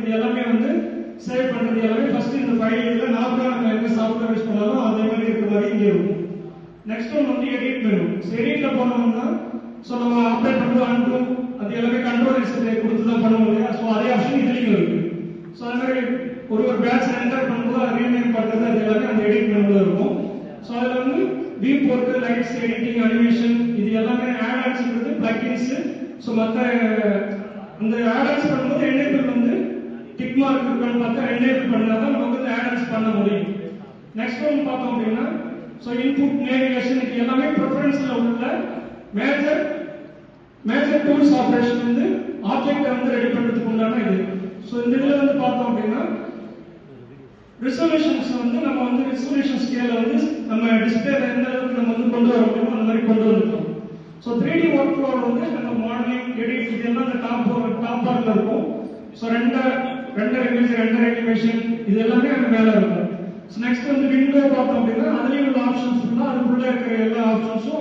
இது எல்லாமே வந்து சேவ் பண்றது எல்லாமே ஃபர்ஸ்ட் இந்த ஃபைல்ல நார்மலா நம்ம என்ன சாஃப்ட்வேர் யூஸ் பண்ணாலும் அதே மாதிரி இருக்கிற மாதிரி இங்க இருக்கும். நெக்ஸ்ட் ஒன் வந்து எடிட் மெனு. எடிட்ல போனோம்னா சோ நம்ம ஆப்ரேட் பண்றது அன்டு அது எல்லாமே கண்ட்ரோல் எக்ஸை கொடுத்து தான் பண்ணுவோம் இல்லையா. சோ அதே ஆப்ஷன் இதுலயும் இருக்கு. சோ அந்த மாதிரி ஒரு பேட்ச் என்டர் பண்ணும்போது அதை ரீநேம் பண்றது அது எல்லாமே அந்த எடிட் மெனுல இருக்கும். சோ அதுல வந்து view port, lights, editing, animation இது எல்லாமே ஆட் ஆன்ஸ்ன்றது பிளக்கின்ஸ். சோ மத்த அந்த ஆட் ஆன்ஸ் பண்ணும்போது எனேபிள் வந்து டிக் மார்க் இருக்குன்னு பார்த்தா எனேபிள் பண்ணாதான் நமக்கு வந்து ஆட் ஆன்ஸ் பண்ண முடியும். நெக்ஸ்ட் ஒன் பார்த்தோம் அப்படின்னா சோ இன்புட், நேவிகேஷன் இது எல்லாமே ப்ரெஃபரன்ஸ்ல உள்ள மேஜர் டூல்ஸ் ஆபரேஷன் வந்து ஆப்ஜெக்ட் வந்து ரெடி பண்றதுக்கு உண்டான இது. சோ இந்த இதுல வந்து பார்த்தோம் அப்படின்னா ரெசல்யூஷன்ஸ் வந்து நம்ம வந்து ரெசல்யூஷன் ஸ்கேல வந்து நம்ம டிஸ்ப்ளேல எந்த அளவுக்கு நம்ம வந்து கொண்டு வர முடியுமோ அந்த மாதிரி கொண்டு வந்துட்டோம். சோ 3D ஒர்க் ஃப்ளோ வந்து நம்ம மாடலிங், எடிட் இதெல்லாம் அந்த டாப் பார்ல இருக்கும். So render image, render animation இது எல்லாமே அங்க மேல இருக்கும். சோ நெக்ஸ்ட் வந்து விண்டோ பார்த்தோம் அப்படின்னா